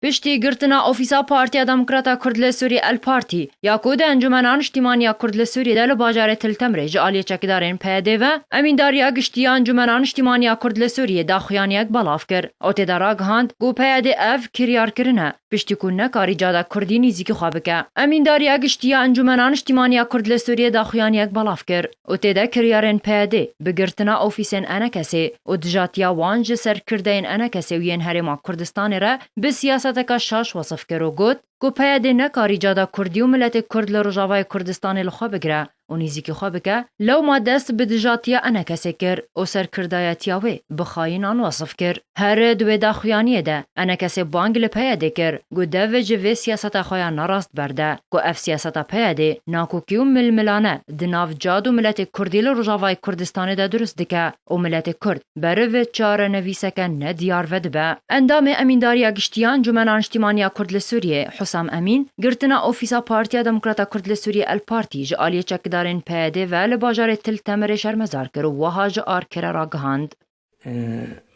پشتی گرتنا اوفیسا پارتیا دموکراتا کرد سوری الپارتی یا کود انجمنان اجتماعی کرد سوری دل باجار تلتمره جالی چکدارین پیاده و امین داریا گشتی انجمنان اجتماعی کرد سوری داخیانیک بلاف کر اوت دراگ هاند گو پیاده اف کریار کرنه پشتی کنه کاری جادا کردی نیزی که خوابه که امین داریا گشتی انجمنان اجتماعی کرد سوری داخیانیک بلاف کر اوت ده کریارن پیاده بگرتنا اوفیسن انا کسی او دجاتیا وانج سر کردین انا کسی وین هرما کردستان را به سیاست کا شاش وصف کرو گوت کو پیاده نکاری جادا کردی و ملت کرد لروجاوای کردستان لخوا بگره و نیزی که خواه بکه لو ما دست به دجاتیا انا کسی کر او سر کردایتیاوی بخواین آن وصف کر هر دوی داخویانیه ده انا کسی بانگ لپیاده کر گو دو جوی سیاست خواه نراست برده گو اف سیاست پیاده ناکوکیو ململانه دناف جادو ملت کردی لروجاوای کردستان ده درست دکه و ملت کرد برو چار نویسکه ندیار ود به اندام امینداری گشتیان جمنان اجتماعی کرد لسوریه حسام امین گرتنا اوفیسا پارتیا دموکراتا کرد لسوریه الپارتی جالی چکدارین پیاده و لباجار تلتمر شرمزار کرو و هاج آرکر را گهاند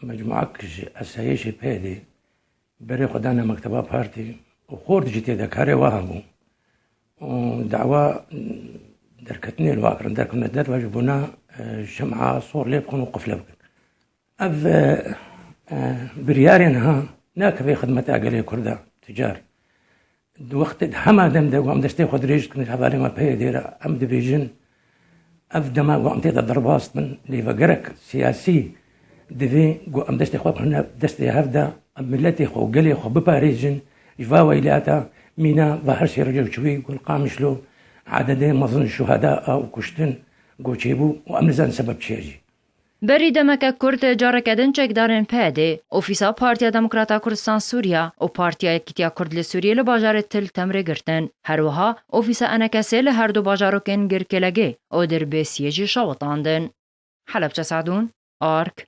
مجموعه اسایش پیاده برای خدانا مکتبه پارتی و خورد جیتی دکاره وهمو دعوة دركتني الواقر دركنا دات واجبنا شمعة صور ليبكن وقف لبكن أف بريارينها ناك في خدمة أقلي كردا تجار وقت هما دم ده وعم دستي خد ريش كنت حوالي ما بيدير أم ديفيجن أف دما وعم تيدا ضرباست من اللي فقرك سياسي دفي وعم دستي خد هنا دستي هفدا ملتي خو قلي خو بباريجن جوا ويلاتا مينا ظهر رجل شوي يقول قامش له عددين مظن الشهداء أو كشتن قوتشيبو وأمنزان سبب شيء بری دمک کرد جارکدن چکدارن پیاده اوفیسا پارتیا دموکراتا کردستان سوریا و پارتیا یکیتیا کرد لسوریه لباجار تل تمره گرتن هر وها اوفیسا انکسه لهر دو باجارو کن گرکلگه او در بسیجی شاوطاندن حلب چه سعدون آرک